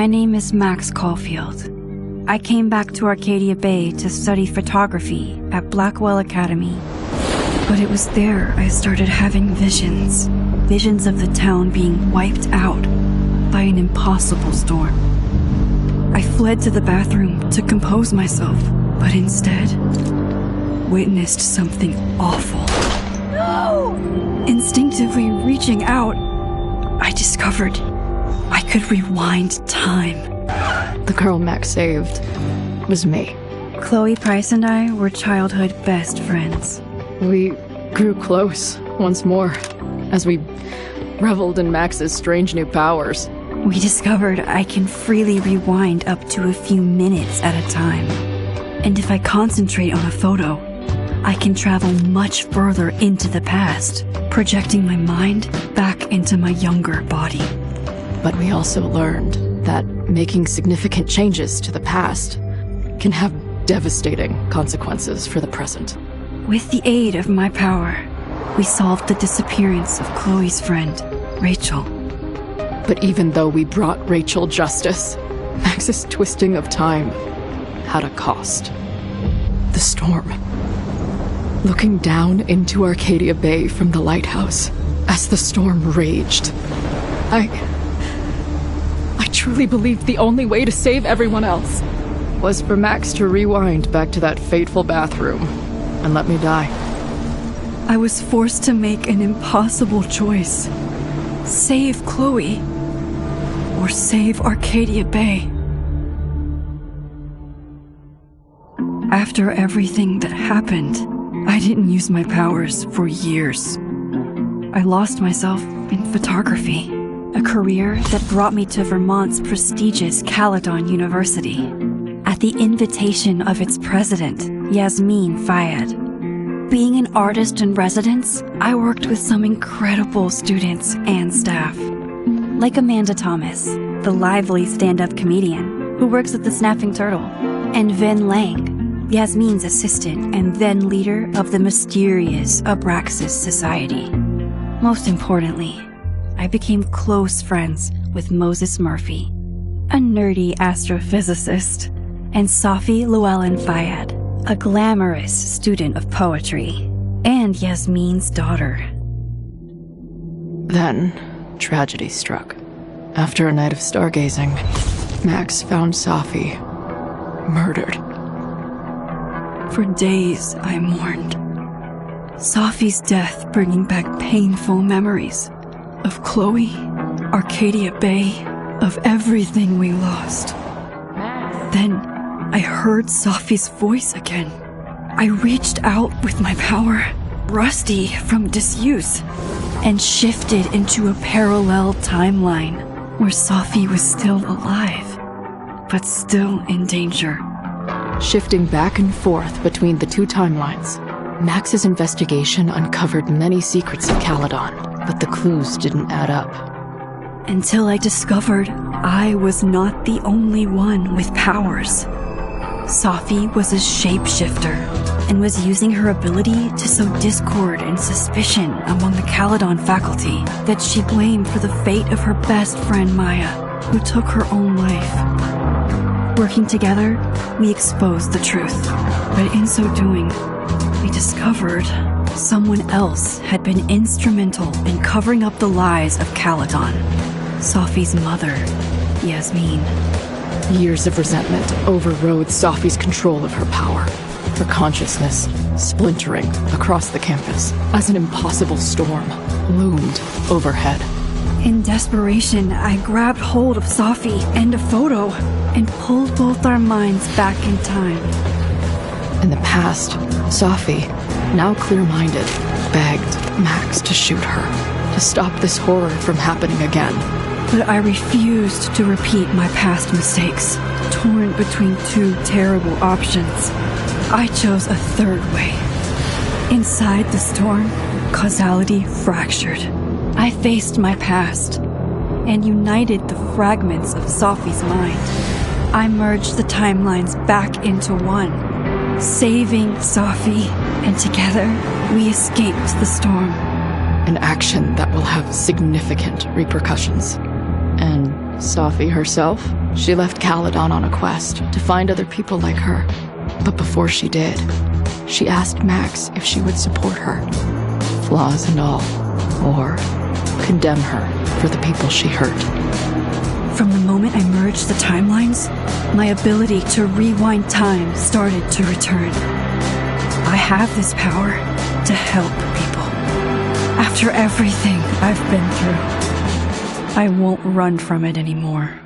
name is Max Caulfield. I came back to Arcadia Bay to study photography at Blackwell Academy. But it was there I started having visions. Visions of the town being wiped out by an impossible storm. I fled to the bathroom to compose myself, but instead witnessed something awful. No! Instinctively reaching out, I discovered I could rewind time. The girl Max saved was me. Chloe Price and I were childhood best friends. We grew close once more as we reveled in Max's strange new powers. We discovered I can freely rewind up to a few minutes at a time. And if I concentrate on a photo, I can travel much further into the past, projecting my mind back into my younger body. But we also learned that making significant changes to the past can have devastating consequences for the present. With the aid of my power, we solved the disappearance of Chloe's friend, Rachel. But even though we brought Rachel justice, Max's twisting of time had a cost. The storm. Looking down into Arcadia Bay from the lighthouse as the storm raged, I truly believed the only way to save everyone else was for Max to rewind back to that fateful bathroom and let me die. I was forced to make an impossible choice. Save Chloe, or save Arcadia Bay. After everything that happened, I didn't use my powers for years. I lost myself in photography, a career that brought me to Vermont's prestigious Caledon University, at the invitation of its president, Yasmin Fayed. Being an artist in residence, I worked with some incredible students and staff, like Amanda Thomas, the lively stand-up comedian who works at the Snapping Turtle, and Vin Lang, Yasmin's assistant and then leader of the mysterious Abraxas Society. Most importantly, I became close friends with Moses Murphy, a nerdy astrophysicist, and Safi Llewellyn Fayed, a glamorous student of poetry, and Yasmin's daughter. Then, tragedy struck. After a night of stargazing, Max found Safi murdered. For days, I mourned. Safi's death bringing back painful memories of Chloe, Arcadia Bay, of everything we lost. Then, I heard Safi's voice again. I reached out with my power, rusty from disuse, and shifted into a parallel timeline where Safi was still alive, but still in danger. Shifting back and forth between the two timelines, Max's investigation uncovered many secrets of Caledon, but the clues didn't add up. Until I discovered I was not the only one with powers. Safi was a shapeshifter and was using her ability to sow discord and suspicion among the Caledon faculty that she blamed for the fate of her best friend Maya, who took her own life. Working together, we exposed the truth, but in so doing, we discovered someone else had been instrumental in covering up the lies of Caledon. Safi's mother, Yasmin. Years of resentment overrode Safi's control of her power, her consciousness splintering across the campus as an impossible storm loomed overhead. In desperation, I grabbed hold of Safi and a photo and pulled both our minds back in time. In the past, Safi, now clear-minded, begged Max to shoot her, to stop this horror from happening again. But I refused to repeat my past mistakes, torn between two terrible options. I chose a third way. Inside the storm, causality fractured. I faced my past and united the fragments of Safi's mind. I merged the timelines back into one, saving Safi, and together we escaped the storm. An action that will have significant repercussions. And Safi herself, she left Caledon on a quest to find other people like her. But before she did, she asked Max if she would support her, flaws and all, or condemn her for the people she hurt. From the moment I merged the timelines, my ability to rewind time started to return. I have this power to help people. After everything I've been through, I won't run from it anymore.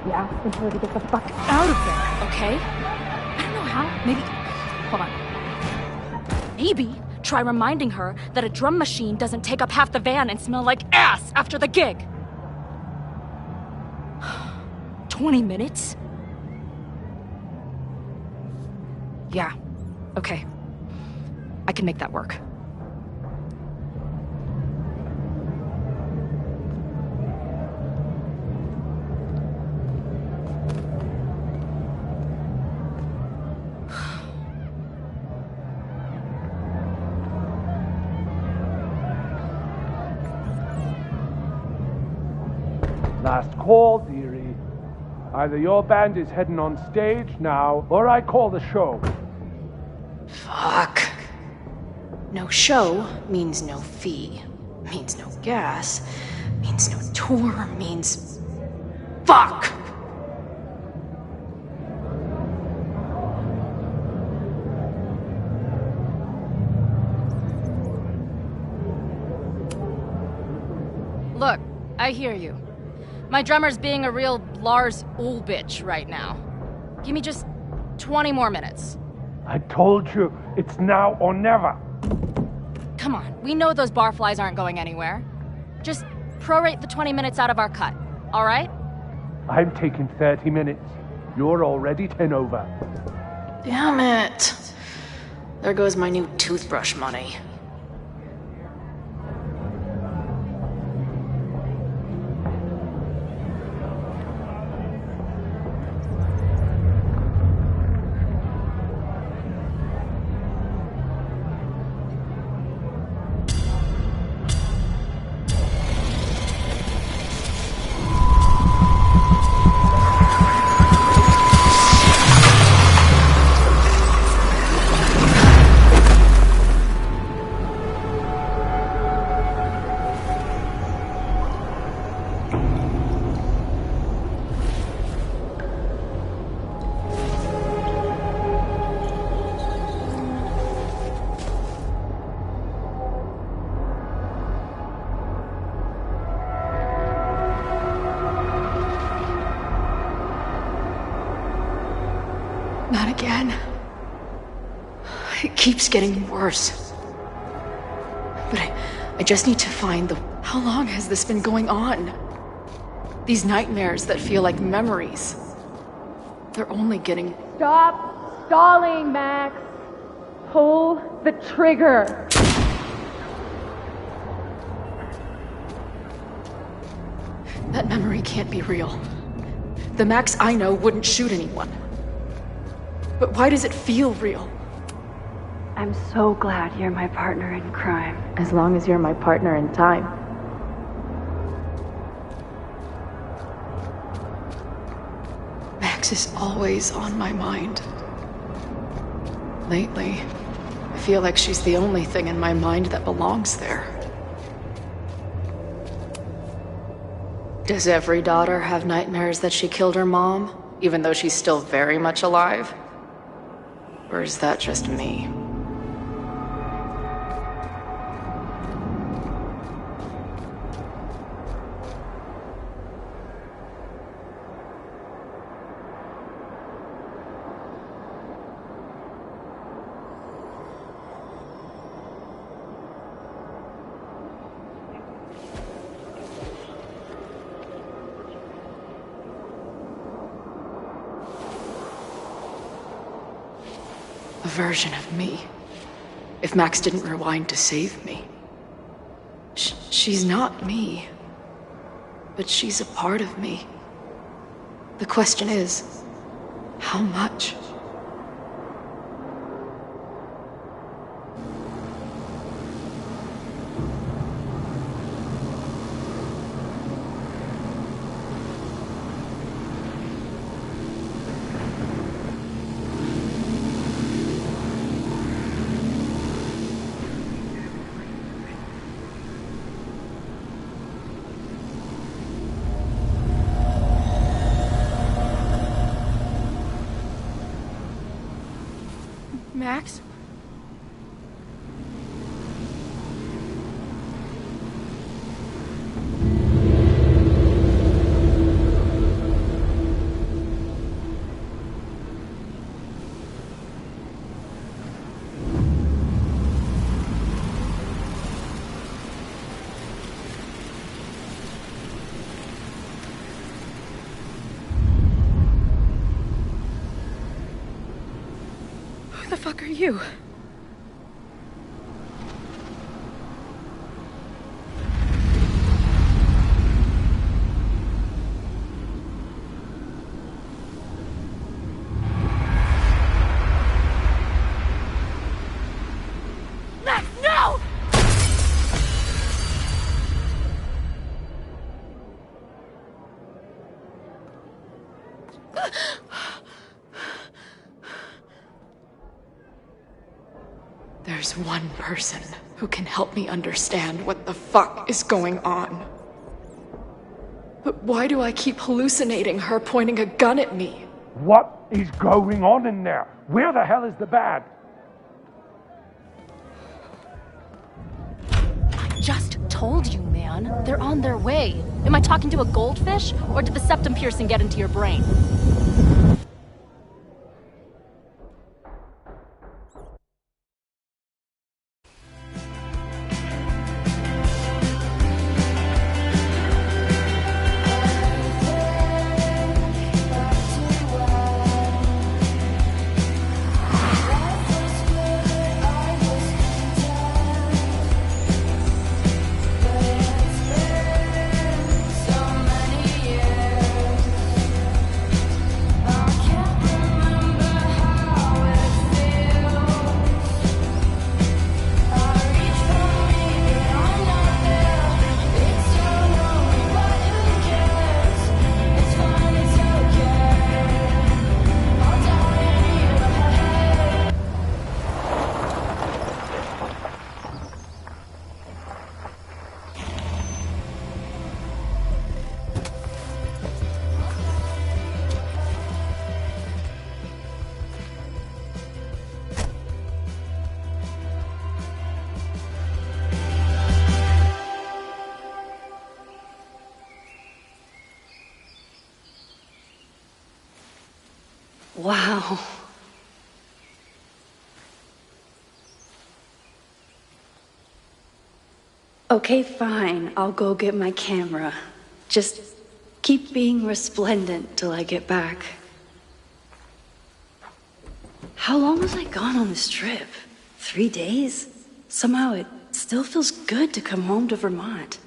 You asked her to get the fuck out of there, okay? I don't know how. Maybe... Hold on. Maybe try reminding her that a drum machine doesn't take up half the van and smell like ass after the gig. 20 minutes? Yeah. Okay. I can make that work. Last call, dearie. Either your band is heading on stage now, or I call the show. Fuck. No show means no fee, means no gas, means no tour, means... Fuck! Look, I hear you. My drummer's being a real Lars Ulrich right now. Give me just 20 more minutes. I told you, it's now or never. Come on, we know those barflies aren't going anywhere. Just prorate the 20 minutes out of our cut, all right? I'm taking 30 minutes. You're already 10 over. Damn it. There goes my new toothbrush money. Not again. It keeps getting worse. But I just need to find the... How long has this been going on? These nightmares that feel like memories. They're only getting... Stop stalling, Max. Pull the trigger. That memory can't be real. The Max I know wouldn't shoot anyone. But why does it feel real? I'm so glad you're my partner in crime. As long as you're my partner in time. Max is always on my mind. Lately, I feel like she's the only thing in my mind that belongs there. Does every daughter have nightmares that she killed her mom, even though she's still very much alive? Or is that just me? A version of me. If Max didn't rewind to save me. She's not me. But she's a part of me. The question is, how much? Max? Who the fuck are you? Max, no! There's one person who can help me understand what the fuck is going on. But why do I keep hallucinating her pointing a gun at me? What is going on in there? Where the hell is the bad? I just told you, man. They're on their way. Am I talking to a goldfish, or did the septum piercing get into your brain? Wow. Okay, fine. I'll go get my camera. Just keep being resplendent till I get back. How long was I gone on this trip? 3 days? Somehow it still feels good to come home to Vermont.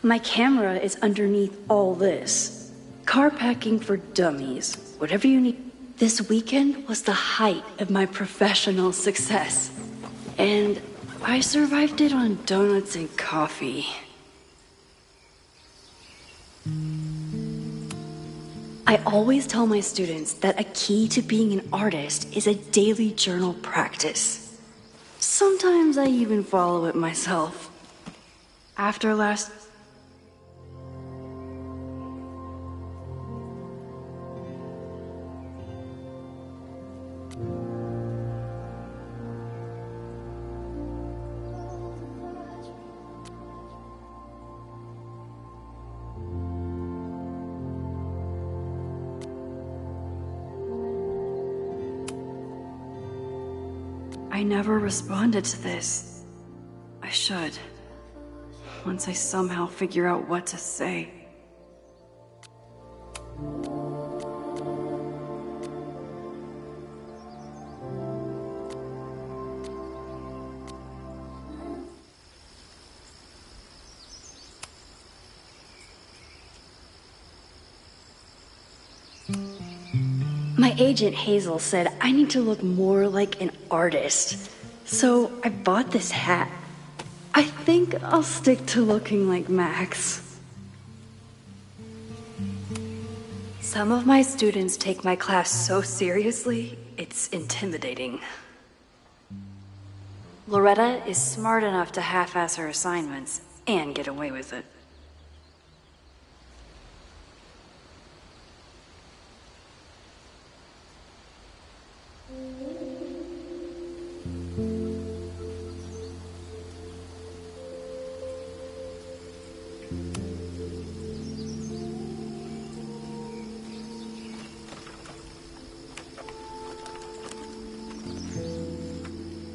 My camera is underneath all this. Car packing for dummies. Whatever you need. This weekend was the height of my professional success. And I survived it on donuts and coffee. I always tell my students that a key to being an artist is a daily journal practice. Sometimes I even follow it myself. After last... I never responded to this. I should. Once I somehow figure out what to say. My agent Hazel said I need to look more like an artist. So I bought this hat. I think I'll stick to looking like Max. Some of my students take my class so seriously, it's intimidating. Loretta is smart enough to half-ass her assignments and get away with it.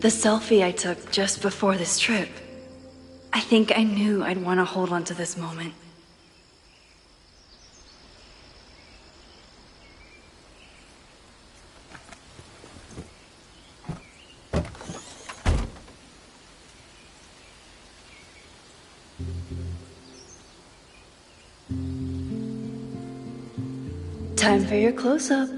The selfie I took just before this trip. I think I knew I'd want to hold on to this moment. Time for your close-up.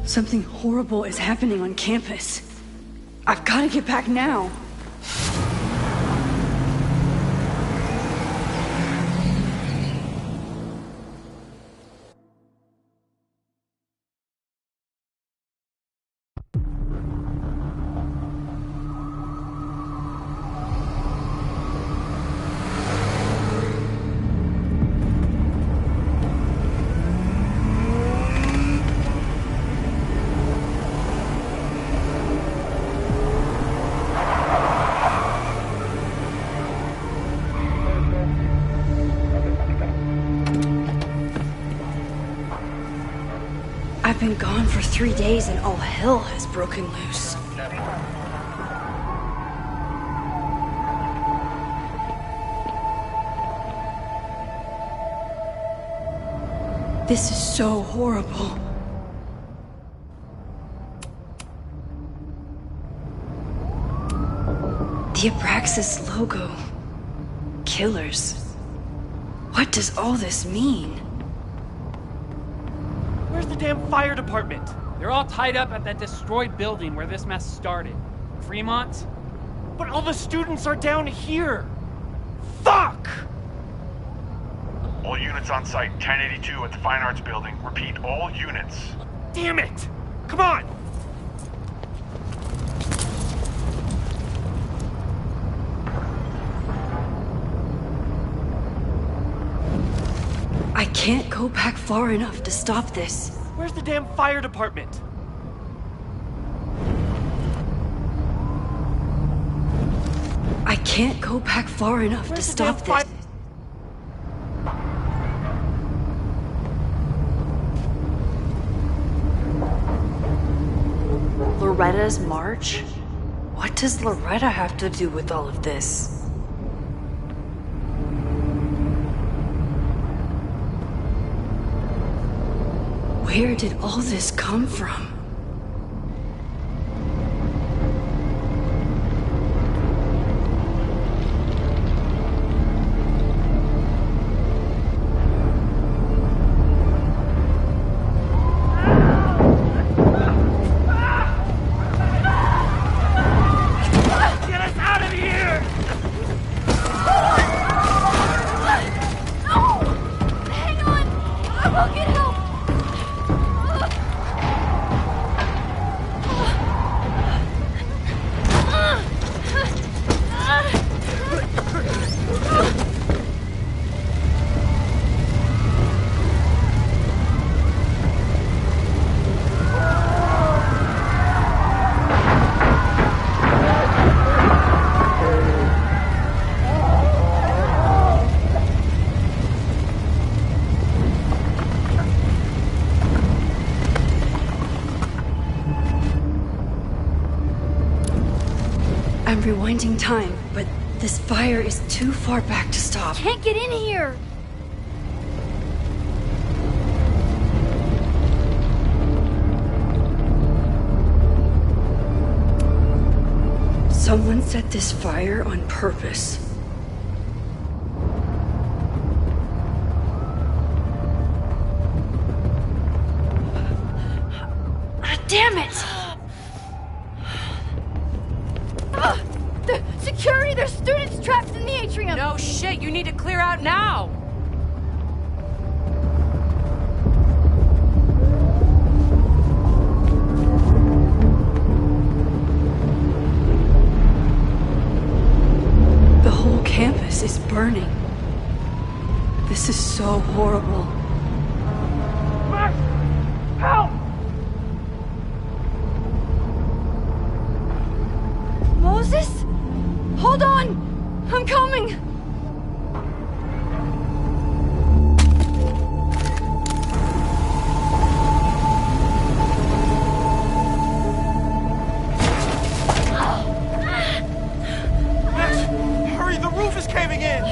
Something horrible is happening on campus. I've got to get back now. I've been gone for 3 days and all hell has broken loose. This is so horrible. The Abraxas logo. Killers. What does all this mean? Where's the damn fire department? They're all tied up at that destroyed building where this mess started. Fremont? But all the students are down here! Fuck! All units on site, 1082 at the Fine Arts Building. Repeat, all units. Damn it! Come on! I can't go back far enough to stop this. Where's the damn fire department? I can't go back far enough to stop this. Loretta's march? What does Loretta have to do with all of this? Where did all this come from? Get us out of here! Hang on! I will get help! I'm rewinding time, but this fire is too far back to stop. Can't get in here! Someone set this fire on purpose. Damn it! The security! There's students trapped in the atrium! No shit, you need to clear out now! The whole campus is burning. This is so horrible. Max! Help! Moses? Hold on! I'm coming! Max! Hurry, the roof is caving in!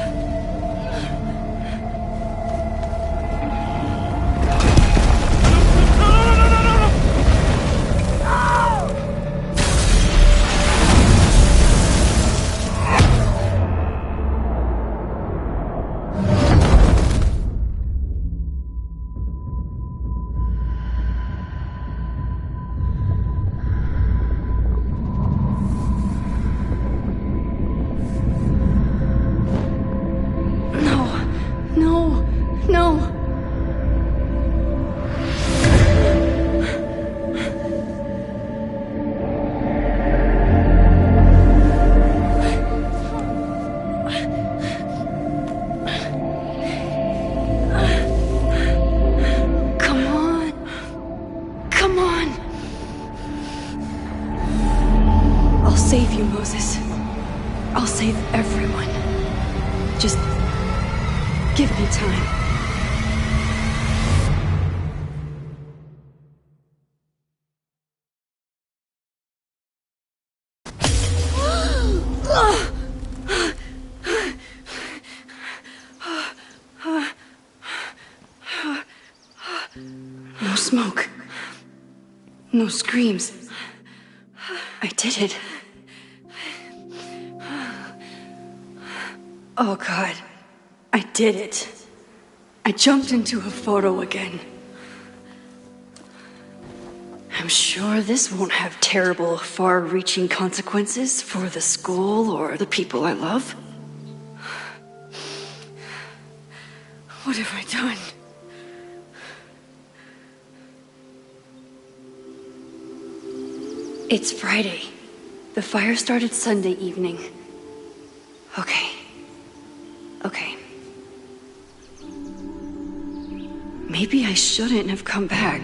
No. Come on. Come on. I'll save you, Moses. I'll save everyone. Just give me time. No screams. I did it. Oh God, I did it. I jumped into a photo again. I'm sure this won't have terrible, far-reaching consequences for the school or the people I love. What have I done? It's Friday. The fire started Sunday evening. Okay. Maybe I shouldn't have come back.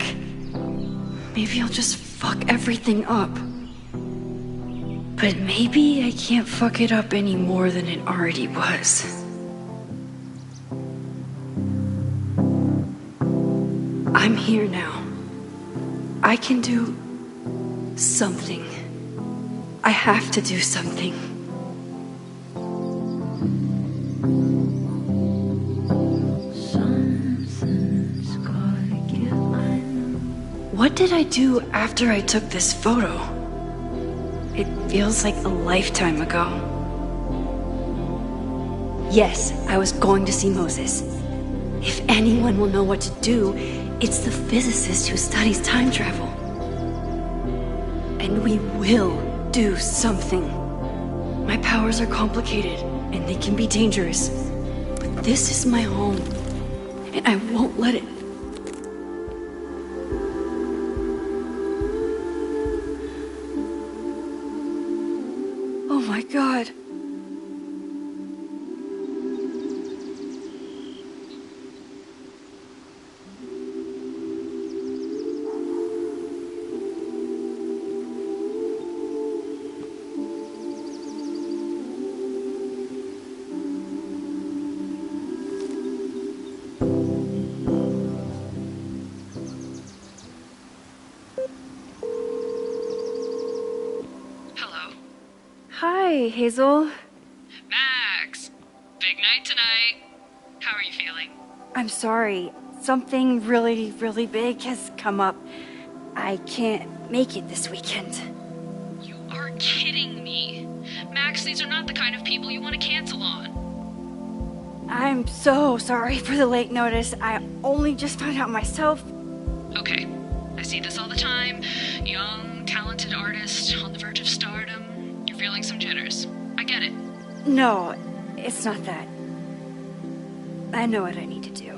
Maybe I'll just fuck everything up. But maybe I can't fuck it up any more than it already was. I'm here now. I can do something. I have to do something. What did I do after I took this photo? It feels like a lifetime ago. Yes, I was going to see Moses. If anyone will know what to do, it's the physicist who studies time travel. And we will do something. My powers are complicated, and they can be dangerous. But this is my home, and I won't let it. Oh my God. Hi, Hazel. Max! Big night tonight. How are you feeling? I'm sorry. Something really, really big has come up. I can't make it this weekend. You are kidding me. Max, these are not the kind of people you want to cancel on. I'm so sorry for the late notice. I only just found out myself. Okay, I see this all the time. Young, talented artist on the verge of stardom. You're feeling some jitters. I get it. No, it's not that. I know what I need to do.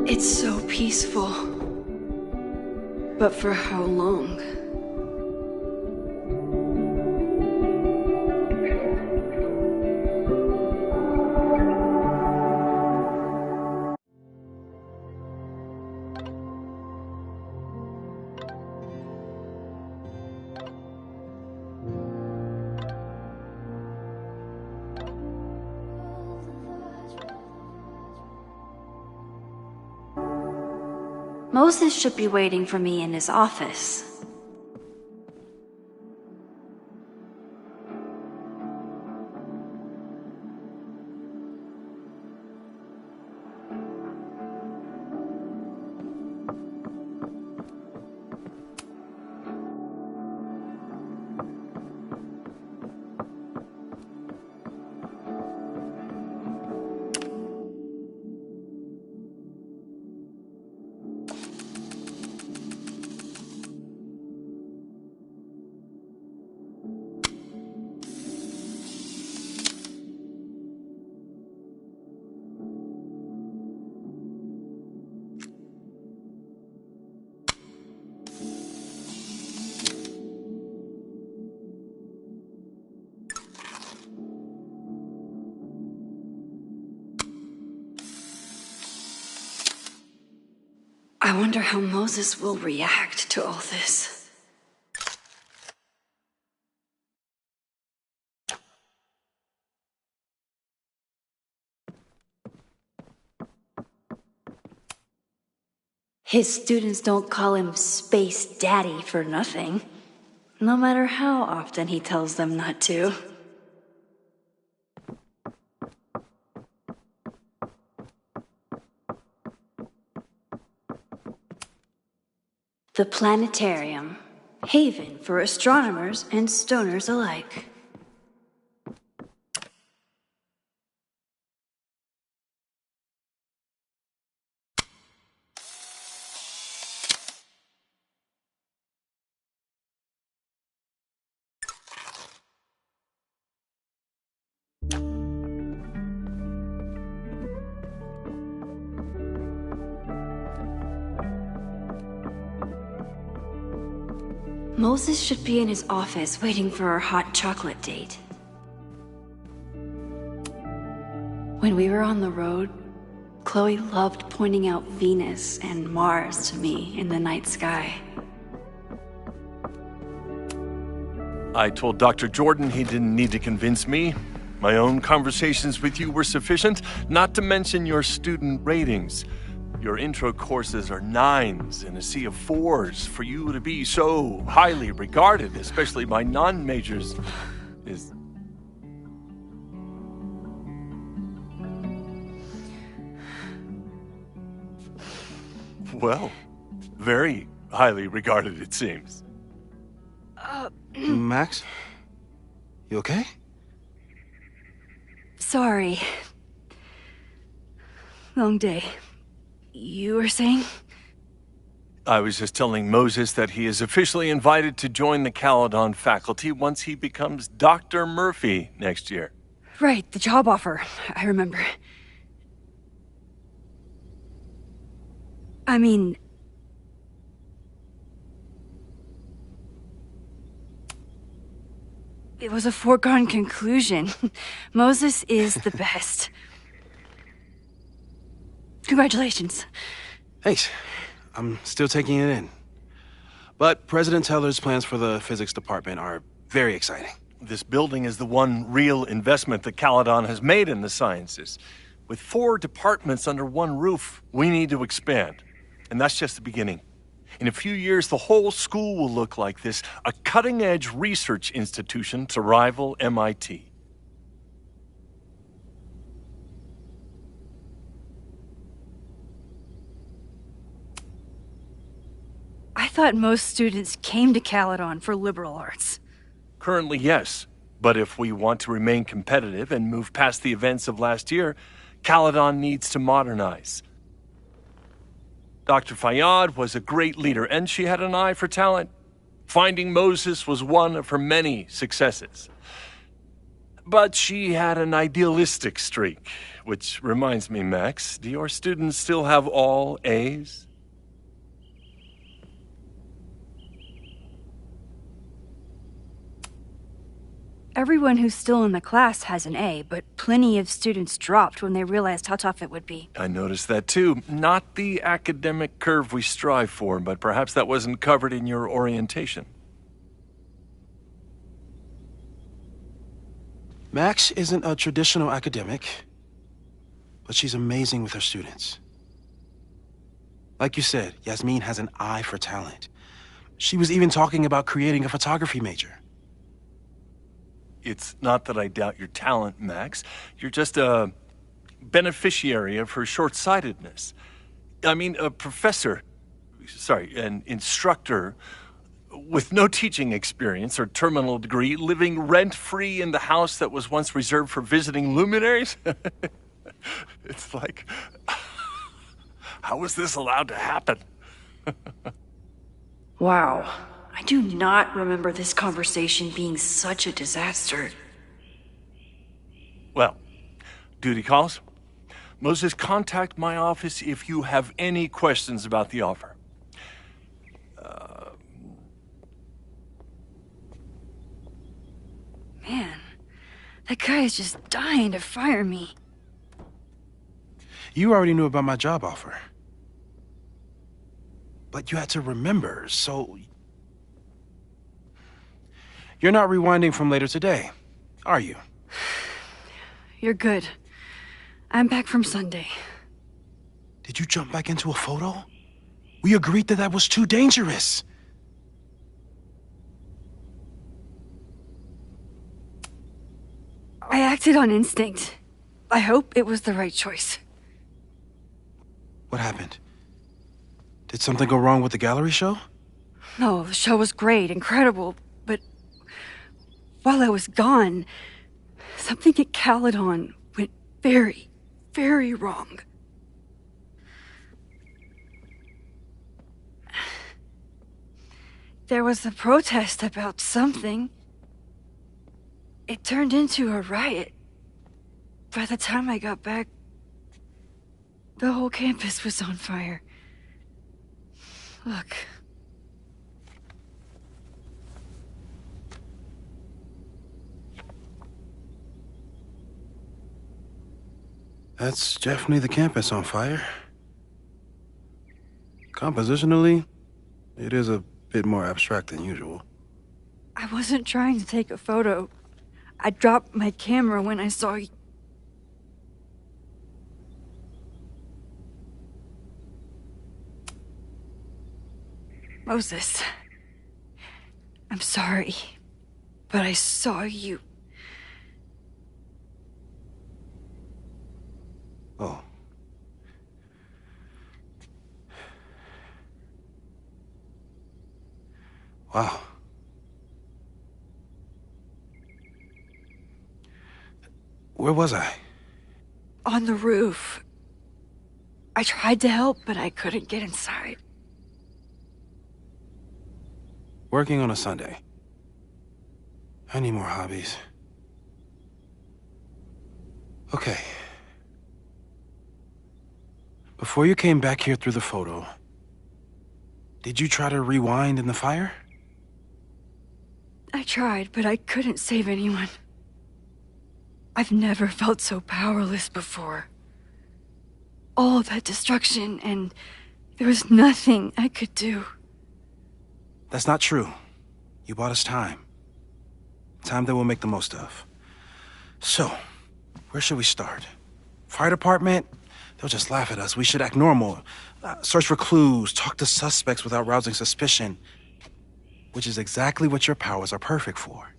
It's so peaceful. But for how long? Moses should be waiting for me in his office. I wonder how Moses will react to all this. His students don't call him Space Daddy for nothing, no matter how often he tells them not to. The planetarium, haven for astronomers and stoners alike. Moses should be in his office waiting for our hot chocolate date. When we were on the road, Chloe loved pointing out Venus and Mars to me in the night sky. I told Dr. Jordan he didn't need to convince me. My own conversations with you were sufficient, not to mention your student ratings. Your intro courses are 9s in a sea of 4s. For you to be so highly regarded, especially by non-majors, is... well, very highly regarded, it seems. Max? You okay? Sorry. Long day. You were saying? I was just telling Moses that he is officially invited to join the Caledon faculty once he becomes Dr. Murphy next year. Right, the job offer. I remember. I mean... it was a foregone conclusion. Moses is the best. Congratulations. Thanks. I'm still taking it in. But President Teller's plans for the physics department are very exciting. This building is the one real investment that Caledon has made in the sciences. With 4 departments under one roof, we need to expand. And that's just the beginning. In a few years, the whole school will look like this, a cutting-edge research institution to rival MIT. I thought most students came to Caledon for liberal arts. Currently, yes. But if we want to remain competitive and move past the events of last year, Caledon needs to modernize. Dr. Fayyad was a great leader, and she had an eye for talent. Finding Moses was one of her many successes. But she had an idealistic streak, which reminds me, Max, do your students still have all A's? Everyone who's still in the class has an A, but plenty of students dropped when they realized how tough it would be. I noticed that too. Not the academic curve we strive for, but perhaps that wasn't covered in your orientation. Max isn't a traditional academic, but she's amazing with her students. Like you said, Yasmin has an eye for talent. She was even talking about creating a photography major. It's not that I doubt your talent, Max. You're just a beneficiary of her short-sightedness. I mean, an instructor with no teaching experience or terminal degree, living rent-free in the house that was once reserved for visiting luminaries? It's like, how was this allowed to happen? Wow. I do not remember this conversation being such a disaster. Well, duty calls. Moses, contact my office if you have any questions about the offer. Man, that guy is just dying to fire me. You already knew about my job offer. but you had to remember, so... You're not rewinding from later today, are you? You're good. I'm back from Sunday. Did you jump back into a photo? We agreed that was too dangerous. I acted on instinct. I hope it was the right choice. What happened? Did something go wrong with the gallery show? No, the show was great, incredible, but while I was gone, something at Caledon went very, very wrong. There was a protest about something. It turned into a riot. By the time I got back, the whole campus was on fire. Look. That's definitely the campus on fire. Compositionally, it is a bit more abstract than usual. I wasn't trying to take a photo. I dropped my camera when I saw you. Moses, I'm sorry, but I saw you. Oh. Wow. Where was I? On the roof. I tried to help, but I couldn't get inside. Working on a Sunday. I need more hobbies. Okay. Before you came back here through the photo, did you try to rewind in the fire? I tried, but I couldn't save anyone. I've never felt so powerless before. All that destruction, and there was nothing I could do. That's not true. You bought us time. Time that we'll make the most of. So, where should we start? Fire department? They'll just laugh at us. We should act normal. Search for clues, talk to suspects without rousing suspicion. Which is exactly what your powers are perfect for.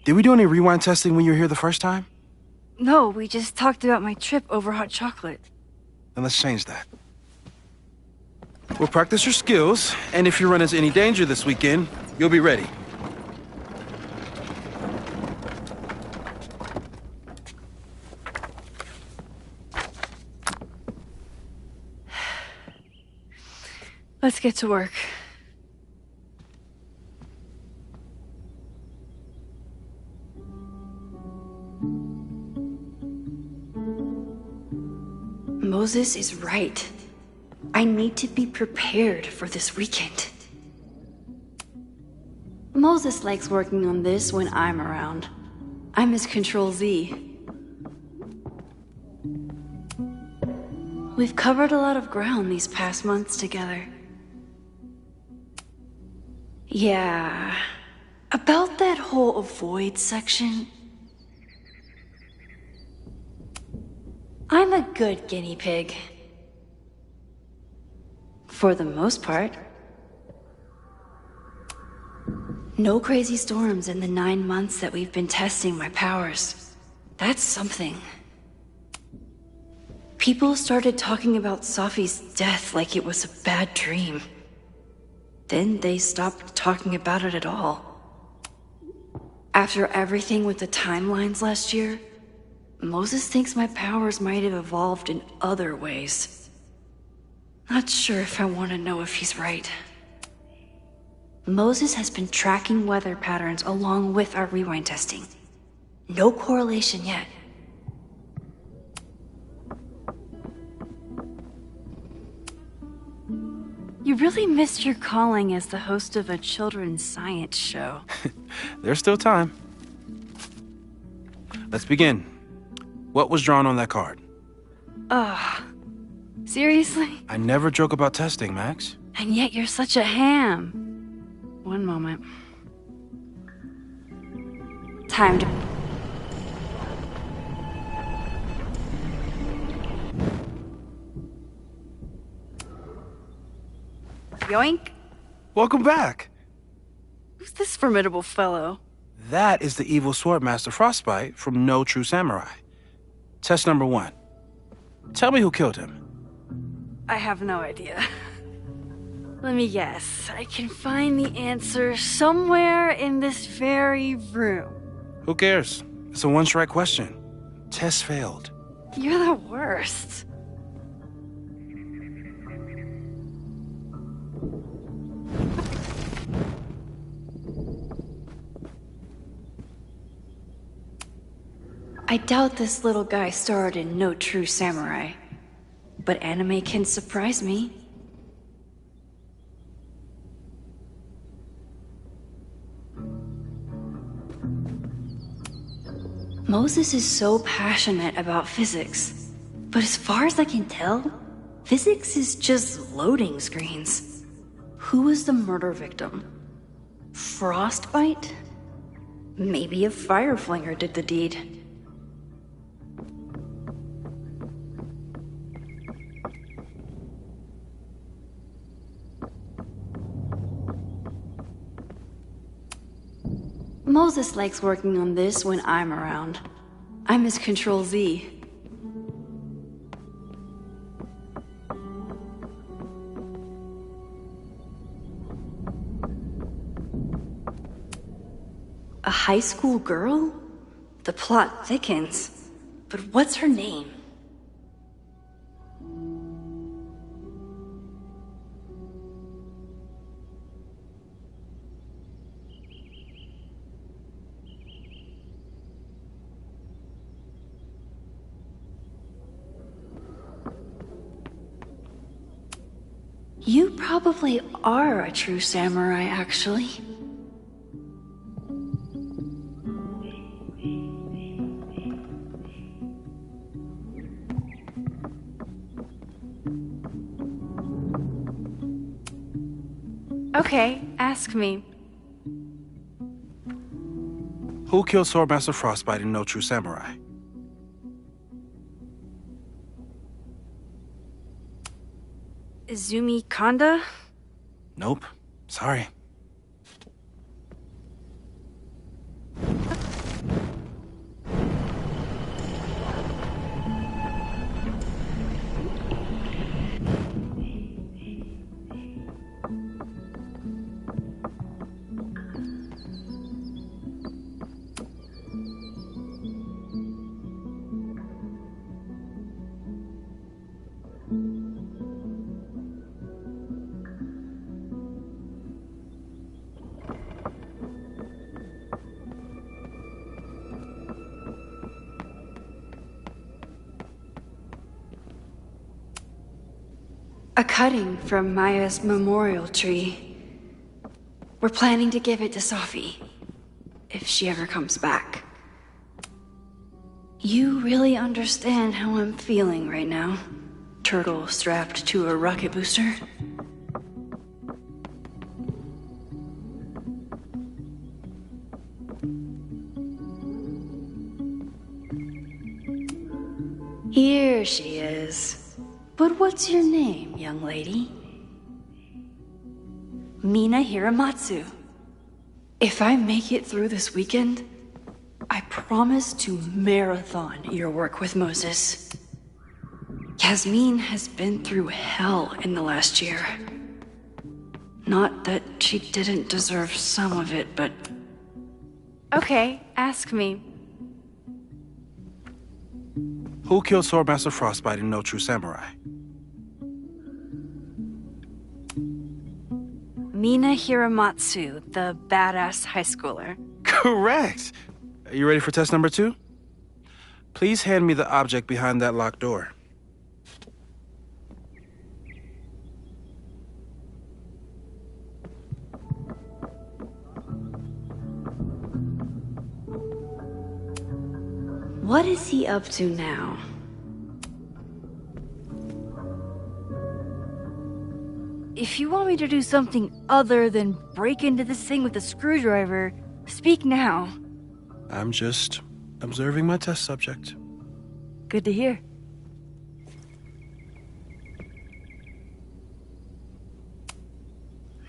Did we do any rewind testing when you were here the first time? No, we just talked about my trip over hot chocolate. Then let's change that. We'll practice your skills, and if you run into any danger this weekend, you'll be ready. Let's get to work. Moses is right. I need to be prepared for this weekend. Moses likes working on this when I'm around. I'm his Control-Z. We've covered a lot of ground these past months together. Yeah, about that whole avoid section. I'm a good guinea pig. For the most part. No crazy storms in the 9 months that we've been testing my powers. That's something. People started talking about Safi's death like it was a bad dream. Then they stopped talking about it at all. After everything with the timelines last year, Moses thinks my powers might have evolved in other ways. Not sure if I want to know if he's right. Moses has been tracking weather patterns along with our rewind testing. No correlation yet. You really missed your calling as the host of a children's science show. There's still time. Let's begin. What was drawn on that card? Seriously? I never joke about testing, Max. And yet you're such a ham. One moment. Time to... Yoink. Welcome back. Who's this formidable fellow? That is the evil Swordmaster Frostbite from No True Samurai. Test number 1. Tell me who killed him. I have no idea. Let me guess. I can find the answer somewhere in this very room. Who cares? It's a one-strike question. Test failed. You're the worst. I doubt this little guy starred in No True Samurai, but anime can surprise me. Moses is so passionate about physics, but as far as I can tell, physics is just loading screens. Who was the murder victim? Frostbite? Maybe a fireflinger did the deed. Moses likes working on this when I'm around. I'm his Control-Z. A high school girl? The plot thickens. But what's her name? You probably are a true samurai, actually. Okay, ask me. Who killed Swordmaster Frostbite in No True Samurai? Izumi Kanda? Nope. Sorry. A cutting from Maya's memorial tree. We're planning to give it to Safi, if she ever comes back. You really understand how I'm feeling right now, turtle strapped to a rocket booster? Here she is. But what's your name, young lady? Mina Hiramatsu. If I make it through this weekend, I promise to marathon your work with Moses. Yasmin has been through hell in the last year. Not that she didn't deserve some of it, but... Okay, ask me. Who killed Swordmaster Frostbite in No True Samurai? Mina Hiramatsu, the badass high schooler. Correct! Are you ready for test number 2? Please hand me the object behind that locked door. What is he up to now? if you want me to do something other than break into this thing with a screwdriver, speak now. I'm just observing my test subject. Good to hear.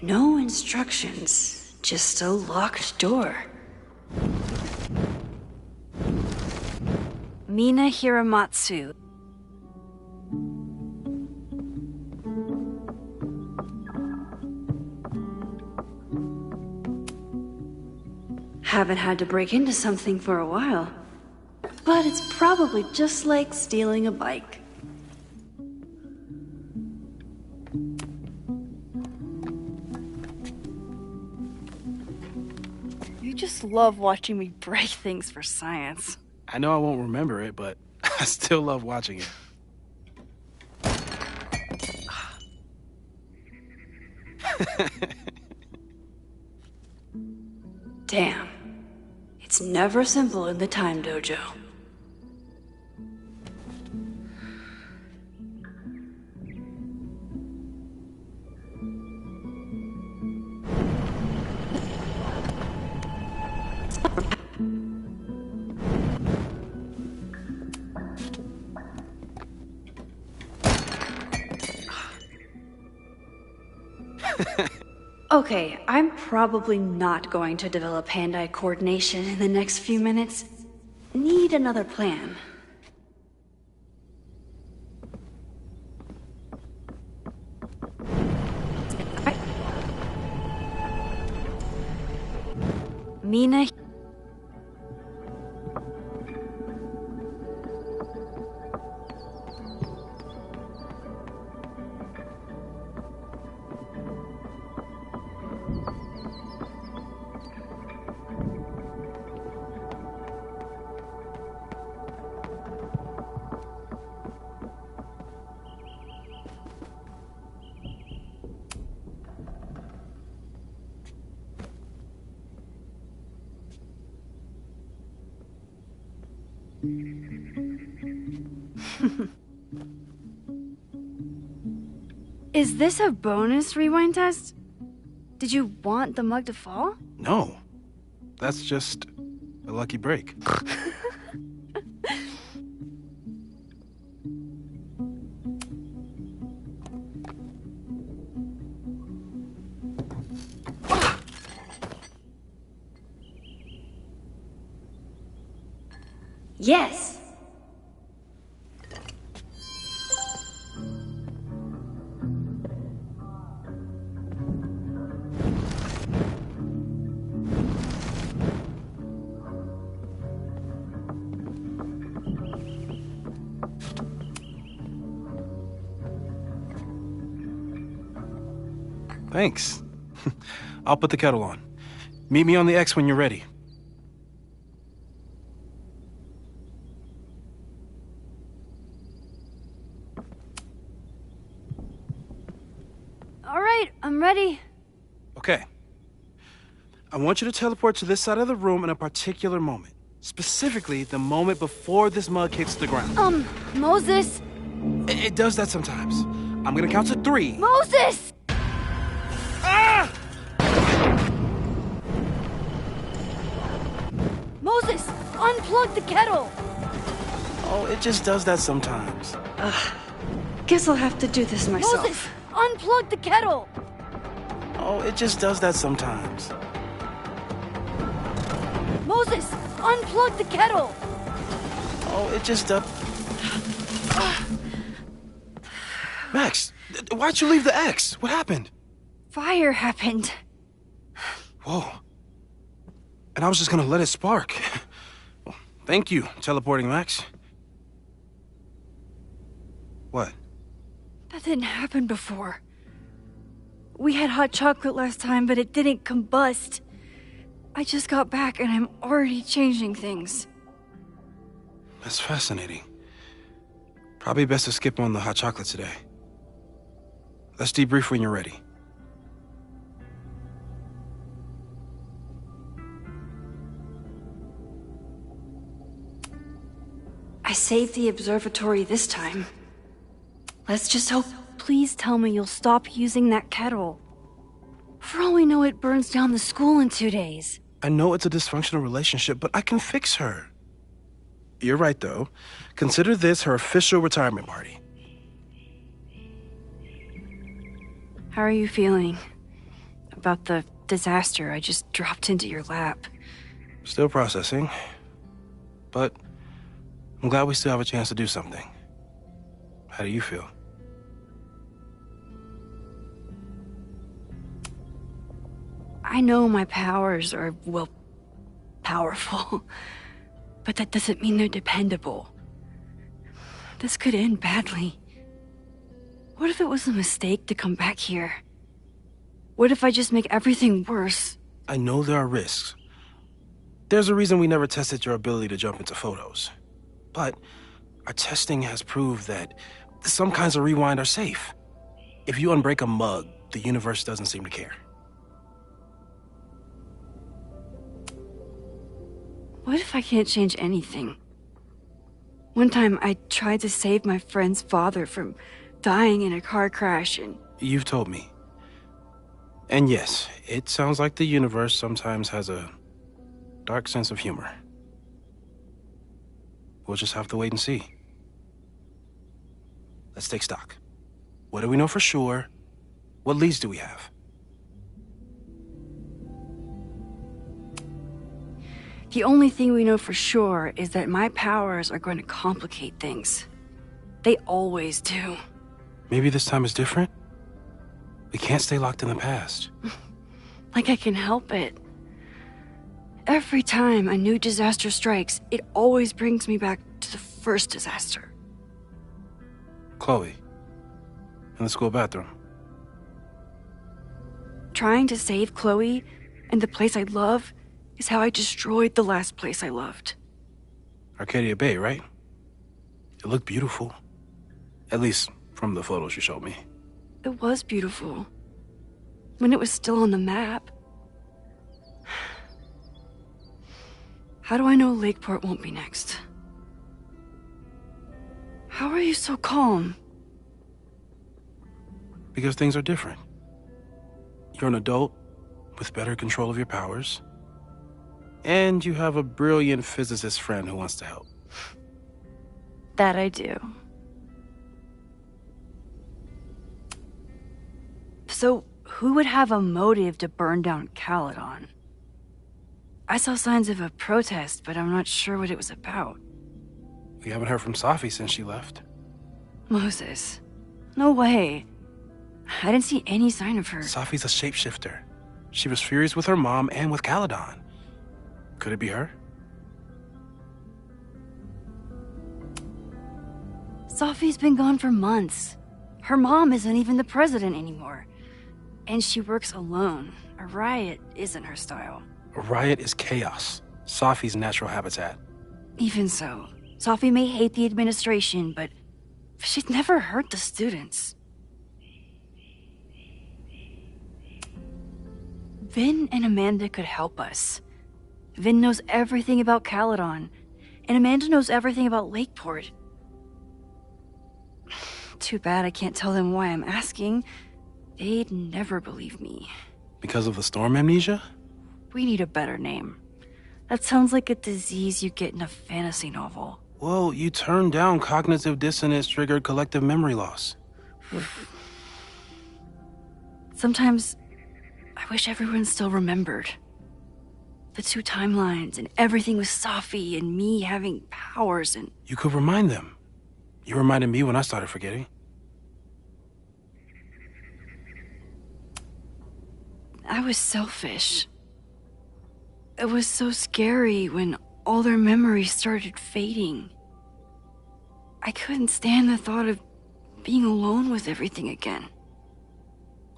No instructions, just a locked door. Mina Hiramatsu. Haven't had to break into something for a while. But it's probably just like stealing a bike. You just love watching me break things for science. I know I won't remember it, but I still love watching it. Damn. It's never simple in the Time Dojo. Okay, I'm probably not going to develop hand-eye coordination in the next few minutes. Need another plan. Mina. Is this a bonus rewind test? Did you want the mug to fall? No. That's just a lucky break. Yes. Thanks. I'll put the kettle on. Meet me on the X when you're ready. All right, I'm ready. Okay. I want you to teleport to this side of the room in a particular moment. Specifically, the moment before this mug hits the ground. Moses! It does that sometimes. I'm gonna count to 3. Moses! Ah! Moses, unplug the kettle! Oh, it just does that sometimes. Guess I'll have to do this myself. Moses, unplug the kettle! Oh, it just does that sometimes. Moses, unplug the kettle! Oh, it just does... Max, why'd you leave the X? What happened? Fire happened. Whoa. And I was just gonna let it spark. Well, thank you, teleporting Max. What? That didn't happen before. We had hot chocolate last time, but it didn't combust. I just got back and I'm already changing things. That's fascinating. Probably best to skip on the hot chocolate today. Let's debrief when you're ready. I saved the observatory this time. Let's just hope please tell me you'll stop using that kettle. For all we know, it burns down the school in 2 days. I know it's a dysfunctional relationship, but I can fix her. You're right, though. Consider this her official retirement party. How are you feeling about the disaster I just dropped into your lap? Still processing, but I'm glad we still have a chance to do something. How do you feel? I know my powers are, well, powerful, but that doesn't mean they're dependable. This could end badly. What if it was a mistake to come back here? What if I just make everything worse? I know there are risks. There's a reason we never tested your ability to jump into photos. But our testing has proved that some kinds of rewind are safe. If you unbreak a mug, the universe doesn't seem to care. What if I can't change anything? One time I tried to save my friend's father from dying in a car crash and... You've told me. And yes, it sounds like the universe sometimes has a dark sense of humor. We'll just have to wait and see. Let's take stock. What do we know for sure? What leads do we have? The only thing we know for sure is that my powers are going to complicate things. They always do. Maybe this time is different? We can't stay locked in the past. Like I can help it. Every time a new disaster strikes, it always brings me back to the first disaster. Chloe, in the school bathroom. Trying to save Chloe and the place I love is how I destroyed the last place I loved. Arcadia Bay, right? It looked beautiful. At least from the photos you showed me. It was beautiful. When it was still on the map. How do I know Lakeport won't be next? How are you so calm? Because things are different. You're an adult with better control of your powers. And you have a brilliant physicist friend who wants to help. That I do. So, who would have a motive to burn down Caledon? I saw signs of a protest, but I'm not sure what it was about. We haven't heard from Safi since she left. Moses. No way. I didn't see any sign of her. Safi's a shapeshifter. She was furious with her mom and with Caledon. Could it be her? Safi's been gone for months. Her mom isn't even the president anymore. And she works alone. A riot isn't her style. A riot is chaos. Safi's natural habitat. Even so, Safi may hate the administration, but she'd never hurt the students. Vin and Amanda could help us. Vin knows everything about Caledon, and Amanda knows everything about Lakeport. Too bad I can't tell them why I'm asking. They'd never believe me. Because of the storm amnesia? We need a better name. That sounds like a disease you get in a fantasy novel. Well, you turned down cognitive dissonance triggered collective memory loss. Sometimes, I wish everyone still remembered. The two timelines and everything with Safi and me having powers and... You could remind them. You reminded me when I started forgetting. I was selfish. It was so scary when all their memories started fading. I couldn't stand the thought of being alone with everything again.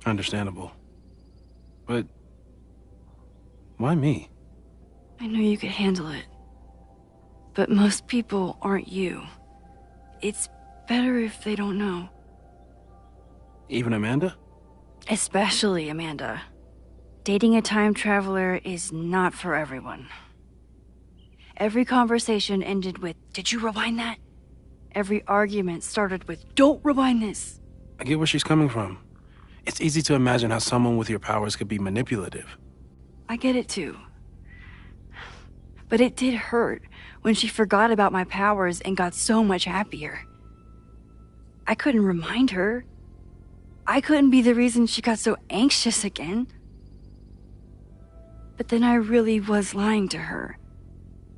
Understandable. But why me? I knew you could handle it. But most people aren't you. It's better if they don't know. Even Amanda? Especially Amanda. Dating a time traveler is not for everyone. Every conversation ended with, "Did you rewind that?" Every argument started with, "Don't rewind this." I get where she's coming from. It's easy to imagine how someone with your powers could be manipulative. I get it too. But it did hurt when she forgot about my powers and got so much happier. I couldn't remind her. I couldn't be the reason she got so anxious again. But then I really was lying to her,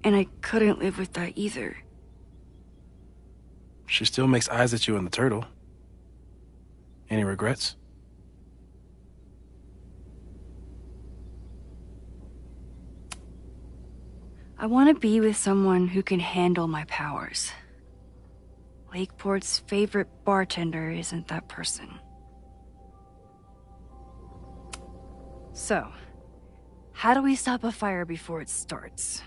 and I couldn't live with that either. She still makes eyes at you and the turtle. Any regrets? I want to be with someone who can handle my powers. Lakeport's favorite bartender isn't that person. So, how do we stop a fire before it starts?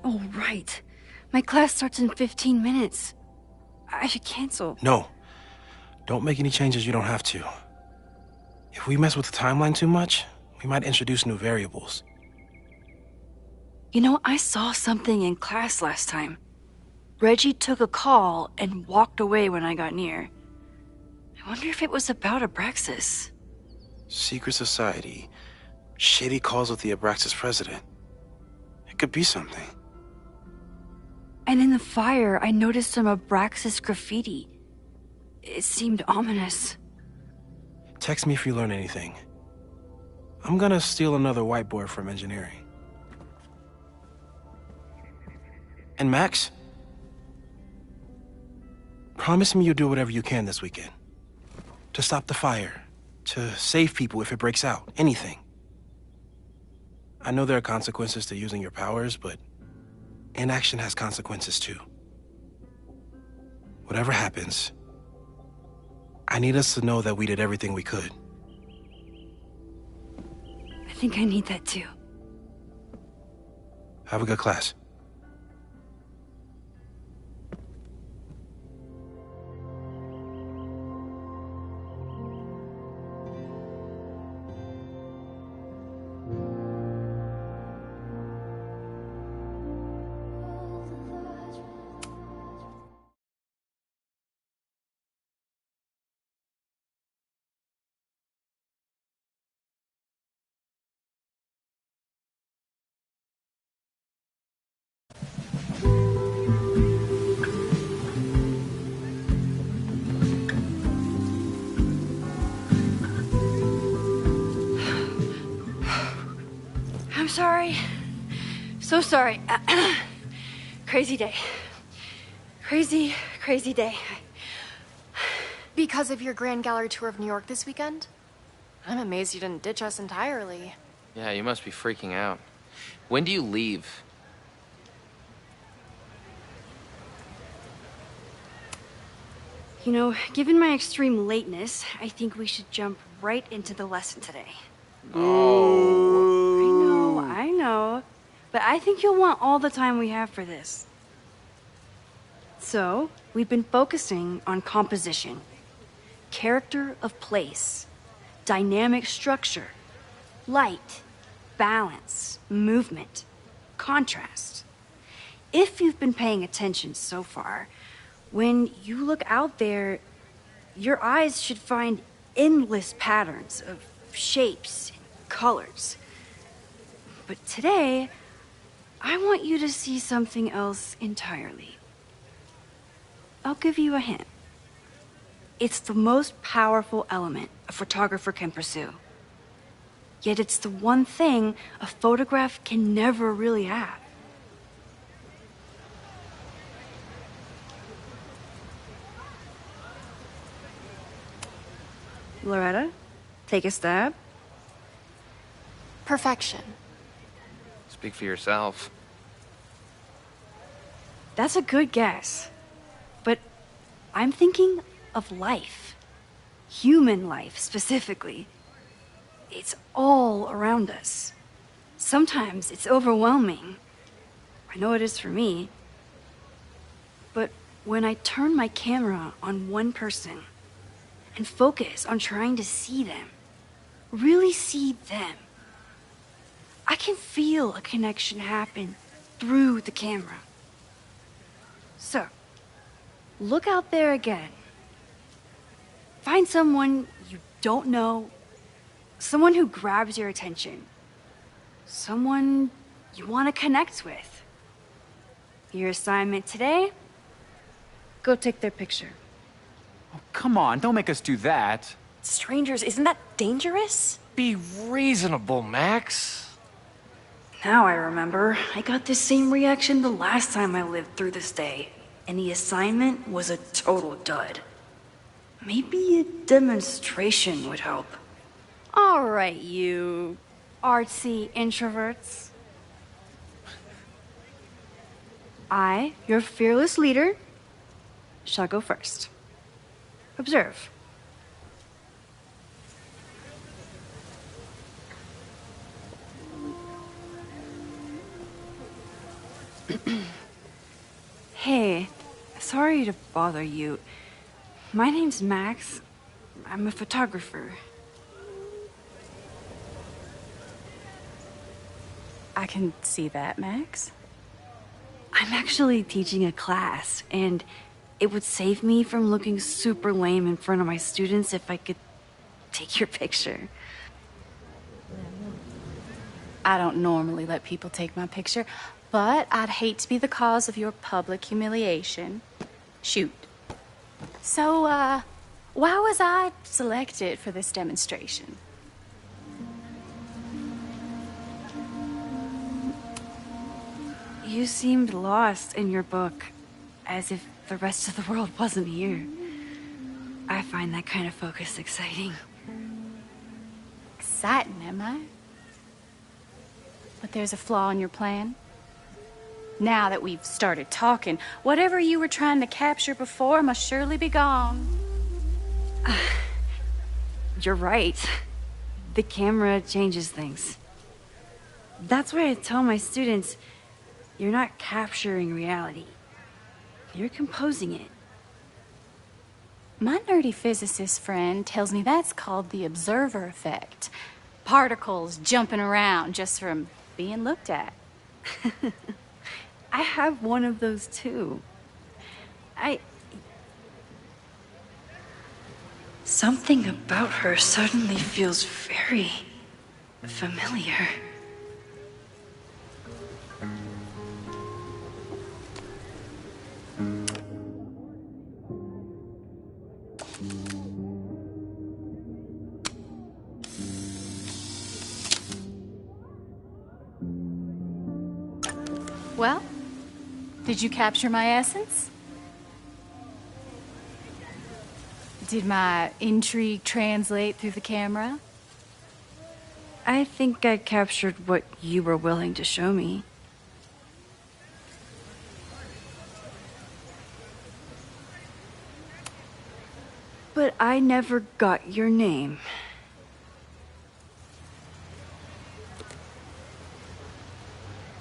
Oh, right. My class starts in 15 minutes. I should cancel. No. Don't make any changes you don't have to. If we mess with the timeline too much, we might introduce new variables. You know, I saw something in class last time. Reggie took a call and walked away when I got near. I wonder if it was about Abraxas. Secret society. Shady calls with the Abraxas president. It could be something. And in the fire, I noticed some Abraxas graffiti. It seemed ominous. Text me if you learn anything. I'm gonna steal another whiteboard from engineering. And Max? Promise me you'll do whatever you can this weekend. To stop the fire. To save people if it breaks out. Anything. I know there are consequences to using your powers, but inaction has consequences too. Whatever happens, I need us to know that we did everything we could. I think I need that too. Have a good class. I'm sorry. So sorry. Crazy day. Crazy, crazy day. Because of your Grand Gallery tour of New York this weekend? I'm amazed you didn't ditch us entirely. Yeah, you must be freaking out. When do you leave? You know, given my extreme lateness, I think we should jump right into the lesson today. Oh. I know. But I think you'll want all the time we have for this. So, we've been focusing on composition, character of place, dynamic structure, light, balance, movement, contrast. If you've been paying attention so far, when you look out there, your eyes should find endless patterns of shapes and colors. But today, I want you to see something else entirely. I'll give you a hint. It's the most powerful element a photographer can pursue. Yet it's the one thing a photograph can never really have. Loretta, take a stab. Perfection. Speak for yourself. That's a good guess. But I'm thinking of life. Human life, specifically. It's all around us. Sometimes it's overwhelming. I know it is for me. But when I turn my camera on one person and focus on trying to see them, really see them, I can feel a connection happen through the camera. So, Look out there again. Find someone you don't know, someone who grabs your attention, someone you want to connect with. Your assignment today? Go take their picture. Oh, come on, don't make us do that. Strangers, isn't that dangerous? Be reasonable, Max. Now I remember. I got the same reaction the last time I lived through this day, and the assignment was a total dud. Maybe a demonstration would help. All right, you artsy introverts. I, your fearless leader, shall go first. Observe. Hey, sorry to bother you. My name's Max. I'm a photographer. I can see that, Max. I'm actually teaching a class, and it would save me from looking super lame in front of my students if I could take your picture. I don't normally let people take my picture, but I'd hate to be the cause of your public humiliation. Shoot. So, why was I selected for this demonstration? You seemed lost in your book, as if the rest of the world wasn't here. I find that kind of focus exciting. Exciting, am I? But there's a flaw in your plan. Now that we've started talking, whatever you were trying to capture before must surely be gone. You're right. The camera changes things. That's why I tell my students, you're not capturing reality. You're composing it. My nerdy physicist friend tells me that's called the observer effect. Particles jumping around just from being looked at. I have one of those too. Something about her suddenly feels very familiar. Well, did you capture my essence? Did my intrigue translate through the camera? I think I captured what you were willing to show me. But I never got your name.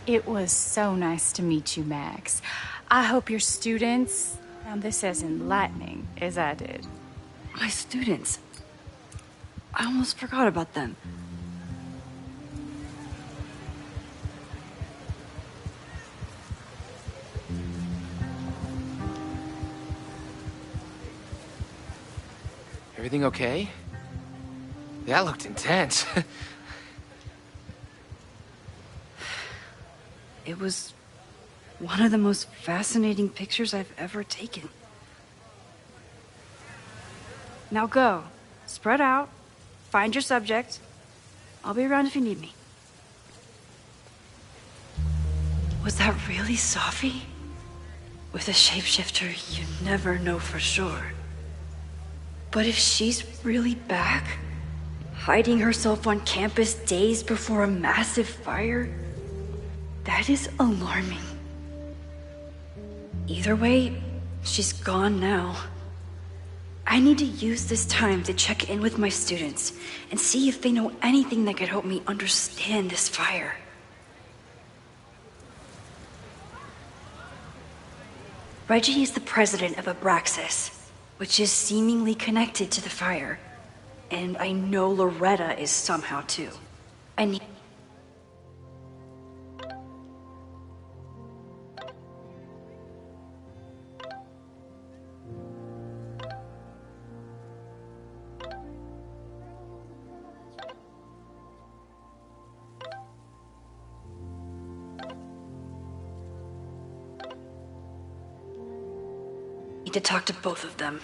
It was so nice to meet you, Max. I hope your students found this as enlightening as I did. My students? I almost forgot about them. Everything okay? That looked intense. It was one of the most fascinating pictures I've ever taken. Now go. Spread out. Find your subject. I'll be around if you need me. Was that really Safi? With a shapeshifter, you never know for sure. But if she's really back, hiding herself on campus days before a massive fire, that is alarming. Either way, she's gone now. I need to use this time to check in with my students and see if they know anything that could help me understand this fire. Reggie is the president of Abraxas, which is seemingly connected to the fire. And I know Loretta is somehow too. I need... Need to talk to both of them.